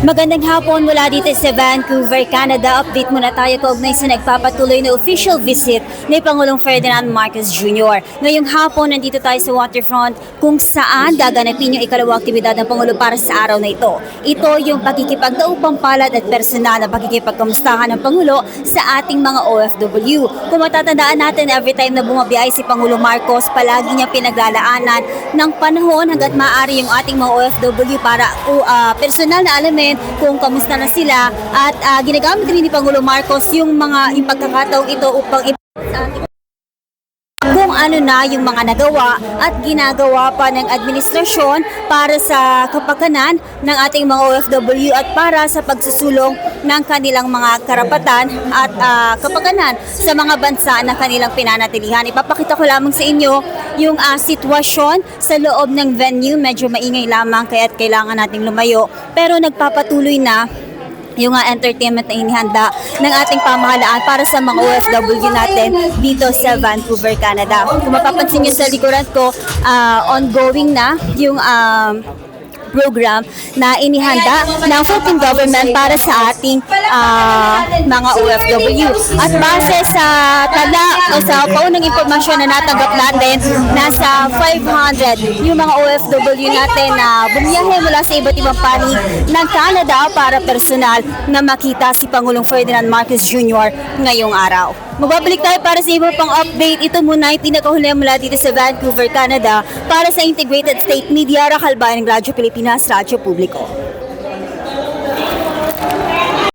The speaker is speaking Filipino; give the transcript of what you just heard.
Magandang hapon mula dito sa Vancouver, Canada. Update muna tayo kaugnay sa nagpapatuloy na official visit ni Pangulong Ferdinand Marcos Jr. Ngayong hapon, nandito tayo sa waterfront kung saan gaganapin yung ikalawang aktibidad ng Pangulo para sa araw na ito. Ito yung pakikipagdaupang palad at personal na pakikipagkamustahan ng Pangulo sa ating mga OFW. Kung matatandaan natin, every time na bumabiyahe si Pangulong Marcos, palagi niya pinaglalaanan ng panahon hanggat maaari yung ating mga OFW para personal na alamin kung kamusta na sila at ginagamit rin ni Pangulo Marcos yung pagkakataong ito upang kung ano na yung mga nagawa at ginagawa pa ng administrasyon para sa kapakanan ng ating mga OFW at para sa pagsusulong ng kanilang mga karapatan at kapakanan sa mga bansa na kanilang pinanatilihan. Ipapakita ko lamang sa inyo yung sitwasyon sa loob ng venue. Medyo maingay lamang kaya't kailangan nating lumayo, pero nagpapatuloy na yung entertainment na inihanda ng ating pamahalaan para sa mga OFW natin dito sa Vancouver, Canada. Kung mapapansin nyo sa likuran ko, ongoing na yung program na inihanda ng Philippine government para sa ating mga OFW. At base sa tala o sa paunang impormasyon na natanggap natin, nasa 500 yung mga OFW natin na bumiyahe mula sa iba't ibang panig ng Canada para personal na makita si Pangulong Ferdinand Marcos Jr. ngayong araw. Magbabalik tayo para sa iba pang update. Ito muna ay pinakahuli mula dito sa Vancouver, Canada para sa Integrated State Media, Rakal Bayan ng Radyo Pilipinas, Radyo Publiko.